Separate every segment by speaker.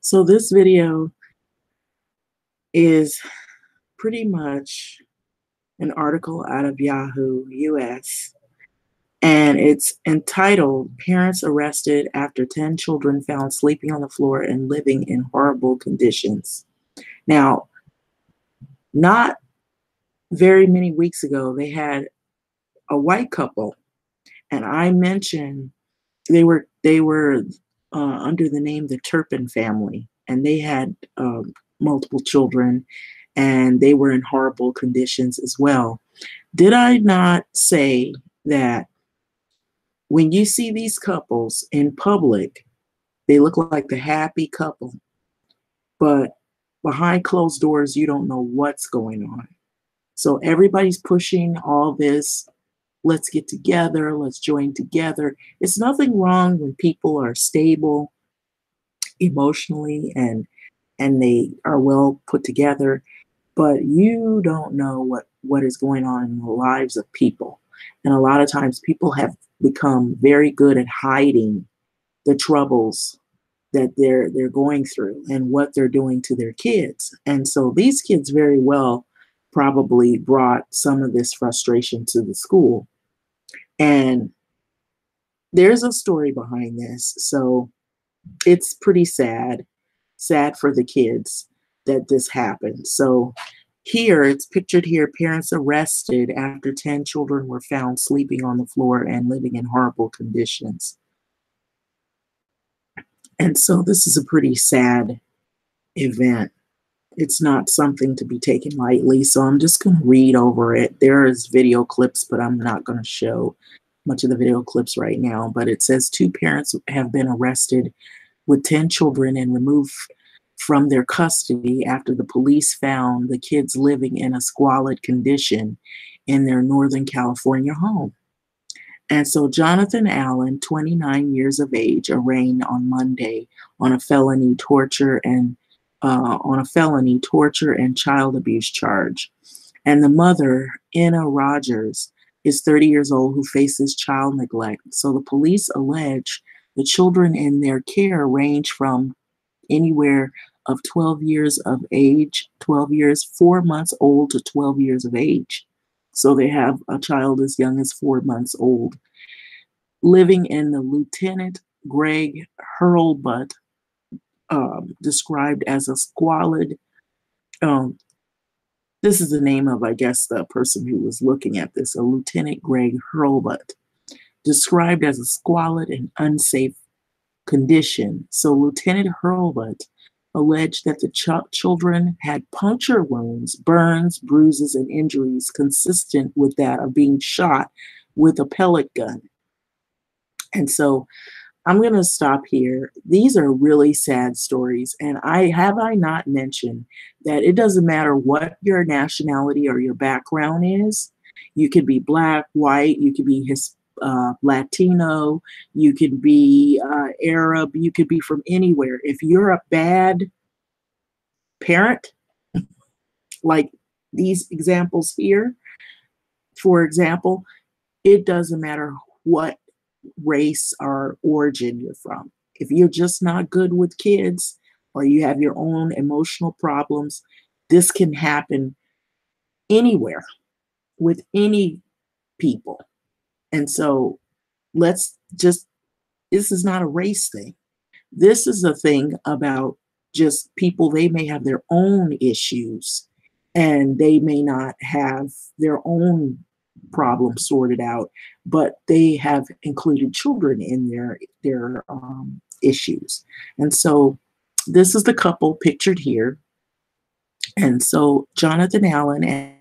Speaker 1: So this video is pretty much an article out of Yahoo US, and it's entitled Parents Arrested After 10 Children Found Sleeping on the Floor and Living in Horrible Conditions. Now, not very many weeks ago, they had a white couple, and I mentioned they were under the name the Turpin family, and they had multiple children, and they were in horrible conditions as well. Did I not say that when you see these couples in public, they look like the happy couple, but behind closed doors, you don't know what's going on. So everybody's pushing all this, let's get together, let's join together. It's nothing wrong when people are stable emotionally and they are well put together, but you don't know what is going on in the lives of people. And a lot of times people have become very good at hiding the troubles that they're going through and what they're doing to their kids. And so these kids very well probably brought some of this frustration to the school. And there's a story behind this. So it's pretty sad for the kids that this happened. So here, it's pictured here, parents arrested after 10 children were found sleeping on the floor and living in horrible conditions. And so this is a pretty sad event. It's not something to be taken lightly, so I'm just going to read over it. There is video clips, but I'm not going to show much of the video clips right now. But it says 2 parents have been arrested with 10 children and removed from their custody after the police found the kids living in a squalid condition in their Northern California home. And so Jonathan Allen, 29 years of age, arraigned on Monday on a felony torture and child abuse charge. And the mother, Anna Rogers, is 30 years old, who faces child neglect. So the police allege the children in their care range from anywhere of 12 years of age, 12 years, 4 months old to 12 years of age. So they have a child as young as 4 months old, living in the Lieutenant Greg Hurlbut, described as a squalid, this is the name of, I guess, the person who was looking at this, a Lieutenant Greg Hurlbut, described as a squalid and unsafe condition. So Lieutenant Hurlbut alleged that the children had puncture wounds, burns, bruises, and injuries consistent with that of being shot with a pellet gun. And so I'm going to stop here. These are really sad stories. And I not mentioned that it doesn't matter what your nationality or your background is. You could be black, white, you could be Latino, you could be Arab, you could be from anywhere. If you're a bad parent, like these examples here, for example, it doesn't matter what race or origin you're from. If you're just not good with kids or you have your own emotional problems, this can happen anywhere with any people. And so this is not a race thing. This is a thing about just people. They may have their own issues and they may not have their own problems sorted out, but they have included children in their issues. And so this is the couple pictured here. And so Jonathan Allen and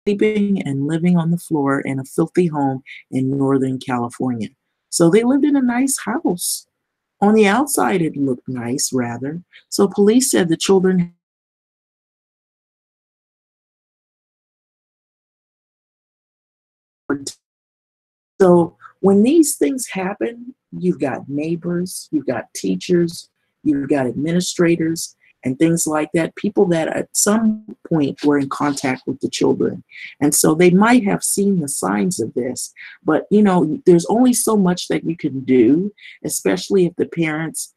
Speaker 1: sleeping and living on the floor in a filthy home in Northern California. So they lived in a nice house. On the outside, it looked nice, rather. So police said the children. So when these things happen, you've got neighbors, you've got teachers, you've got administrators, and things like that, people that at some point were in contact with the children. And so they might have seen the signs of this, but you know, there's only so much that you can do, especially if the parents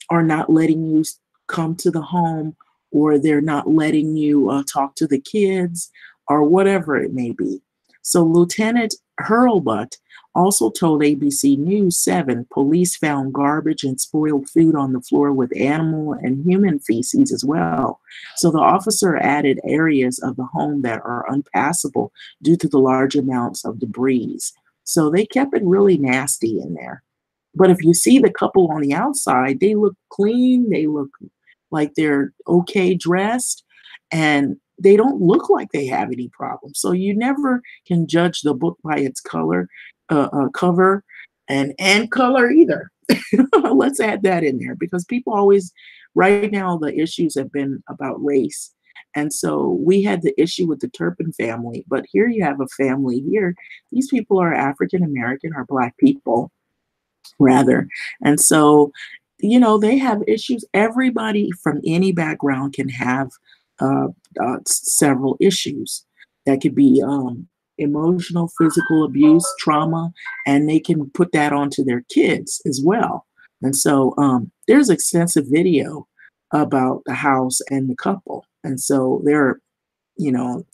Speaker 1: are not letting you come to the home, or they're not letting you talk to the kids, or whatever it may be. So Lieutenant Hurlbut also told ABC News 7 police found garbage and spoiled food on the floor with animal and human feces as well. So the officer added areas of the home that are unpassable due to the large amounts of debris. So they kept it really nasty in there. But if you see the couple on the outside, they look clean, they look like they're okay dressed, and they don't look like they have any problems. So you never can judge the book by its cover, and color either. Let's add that in there, because people always, right now, the issues have been about race. And so we had the issue with the Turpin family, but here you have a family here. These people are African American, or Black people, rather. And so, you know, they have issues. Everybody from any background can have several issues that could be emotional, physical abuse, trauma, and they can put that onto their kids as well. And so there's extensive video about the house and the couple. And so there are, you know,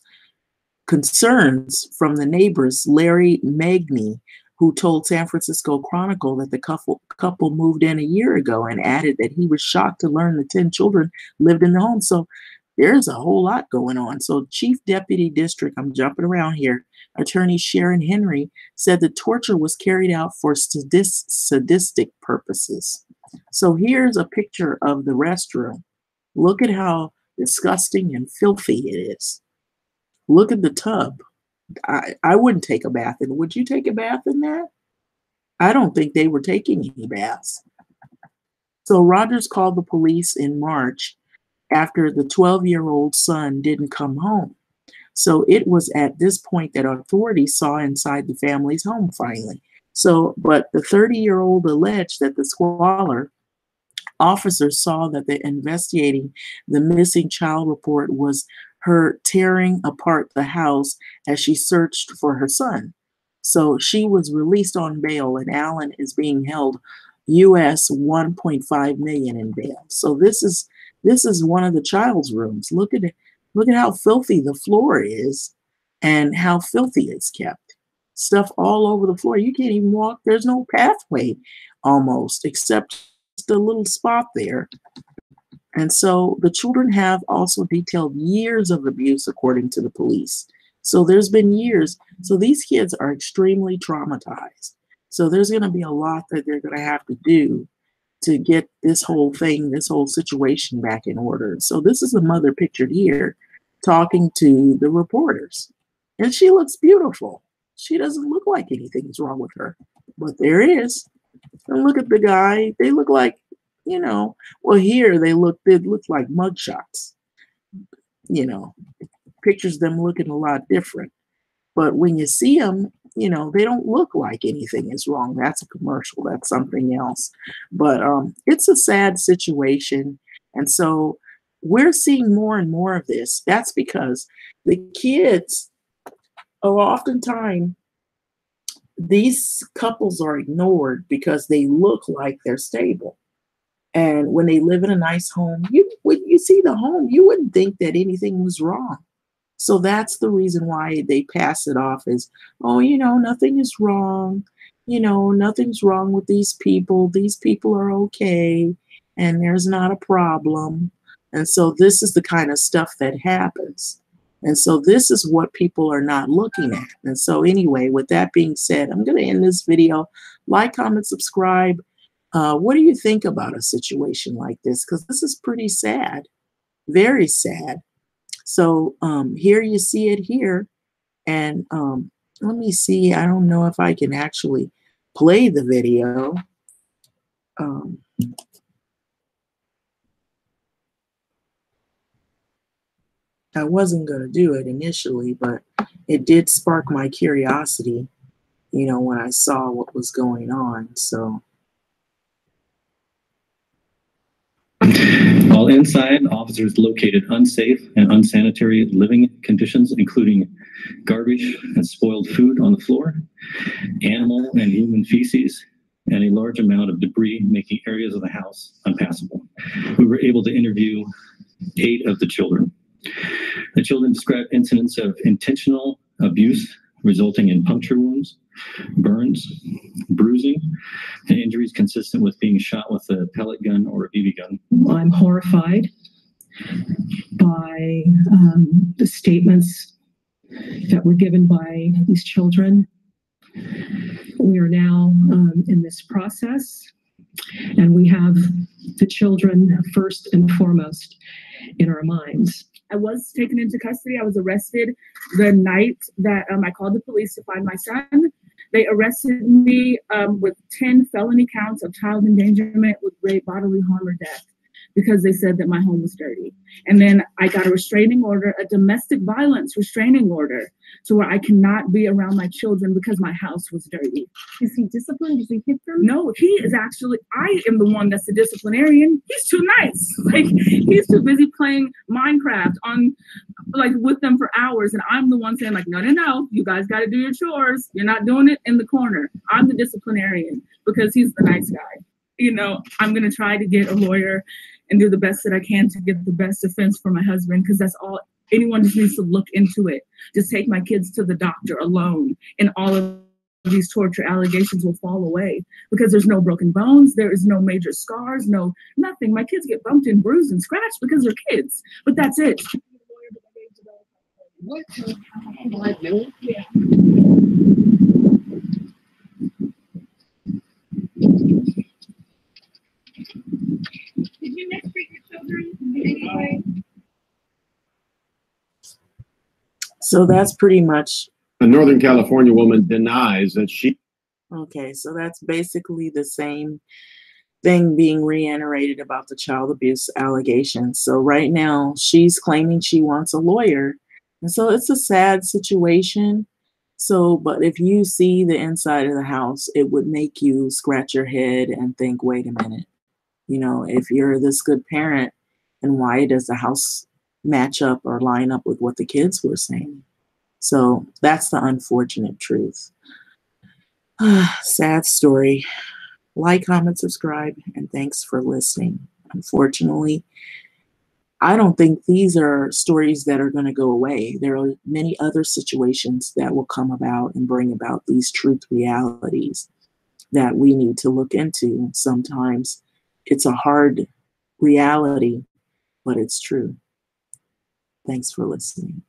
Speaker 1: concerns from the neighbors. Larry Magney, who told San Francisco Chronicle that the couple moved in a year ago, and added that he was shocked to learn the 10 children lived in the home. So there's a whole lot going on. So Chief Deputy District, I'm jumping around here, Attorney Sharon Henry said the torture was carried out for sadistic purposes. So here's a picture of the restroom. Look at how disgusting and filthy it is. Look at the tub. I wouldn't take a bath in it. Would you take a bath in that? I don't think they were taking any baths. So Rogers called the police in March after the 12-year-old son didn't come home. So it was at this point that authorities saw inside the family's home finally. So, but the 30-year-old alleged that the squalor, officers saw that the investigating the missing child report was her tearing apart the house as she searched for her son. So she was released on bail, and Allen is being held US 1.5 million in bail. So this is one of the child's rooms. Look at it. Look at how filthy the floor is and how filthy it's kept. Stuff all over the floor. You can't even walk. There's no pathway almost, except a little spot there. And so the children have also detailed years of abuse, according to the police. So there's been years. So these kids are extremely traumatized. So there's going to be a lot that they're going to have to do to get this whole thing, this whole situation back in order. So this is the mother pictured here talking to the reporters. And she looks beautiful. She doesn't look like anything's wrong with her. But there is. And look at the guy. They look like, you know, well, here they look like mugshots. You know, pictures them looking a lot different. But when you see them, you know, they don't look like anything is wrong. That's a commercial. That's something else. But it's a sad situation. And so we're seeing more and more of this. That's because the kids are oftentimes, these couples are ignored because they look like they're stable. And when they live in a nice home, when you see the home, you wouldn't think that anything was wrong. So that's the reason why they pass it off as, oh, you know, nothing is wrong. You know, nothing's wrong with these people. These people are okay, and there's not a problem. And so this is the kind of stuff that happens. And so this is what people are not looking at. And so anyway, with that being said, I'm going to end this video. Like, comment, subscribe. What do you think about a situation like this? Because this is pretty sad, very sad. So here you see it here. And let me see. I don't know if I can actually play the video. I wasn't going to do it initially, but it did spark my curiosity, you know, when I saw what was going on. So. All
Speaker 2: inside, officers located unsafe and unsanitary living conditions, including garbage and spoiled food on the floor, animal and human feces, and a large amount of debris making areas of the house unpassable. We were able to interview 8 of the children. The children described incidents of intentional abuse resulting in puncture wounds, burns, bruising, and injuries consistent with being shot with a pellet gun or a BB gun.
Speaker 3: I'm horrified by the statements that were given by these children. We are now in this process, and we have the children first and foremost in our minds.
Speaker 4: I was taken into custody. I was arrested the night that I called the police to find my son. They arrested me with 10 felony counts of child endangerment with great bodily harm or death because they said that my home was dirty. And then I got a restraining order, a domestic violence restraining order, to where I cannot be around my children because my house was dirty.
Speaker 5: Is he disciplined? Does he hit them?
Speaker 4: No, he is actually, I am the one that's the disciplinarian. He's too nice. Like, he's too busy playing Minecraft with them for hours. And I'm the one saying like, no, you guys got to do your chores. You're not doing it in the corner. I'm the disciplinarian because he's the nice guy. You know, I'm going to try to get a lawyer and do the best that I can to get the best defense for my husband, because that's all. Anyone just needs to look into it. Just take my kids to the doctor alone, and all of these torture allegations will fall away, because there's no broken bones, there is no major scars, no nothing. My kids get bumped and bruised and scratched because they're kids, but that's it.
Speaker 5: What? 5 minutes?
Speaker 4: Yeah.
Speaker 5: Did you mistreat your children in any way?
Speaker 1: So that's pretty much.
Speaker 6: A Northern California woman denies that she.
Speaker 1: Okay, so that's basically the same thing being reiterated about the child abuse allegations. So right now she's claiming she wants a lawyer. And so it's a sad situation. So, but if you see the inside of the house, it would make you scratch your head and think, wait a minute, you know, if you're this good parent, and why does the house match up or line up with what the kids were saying? So that's the unfortunate truth. Sad story. Like, comment, subscribe, and thanks for listening. Unfortunately, I don't think these are stories that are going to go away. There are many other situations that will come about and bring about these truth realities that we need to look into. Sometimes it's a hard reality, but it's true. Thanks for listening.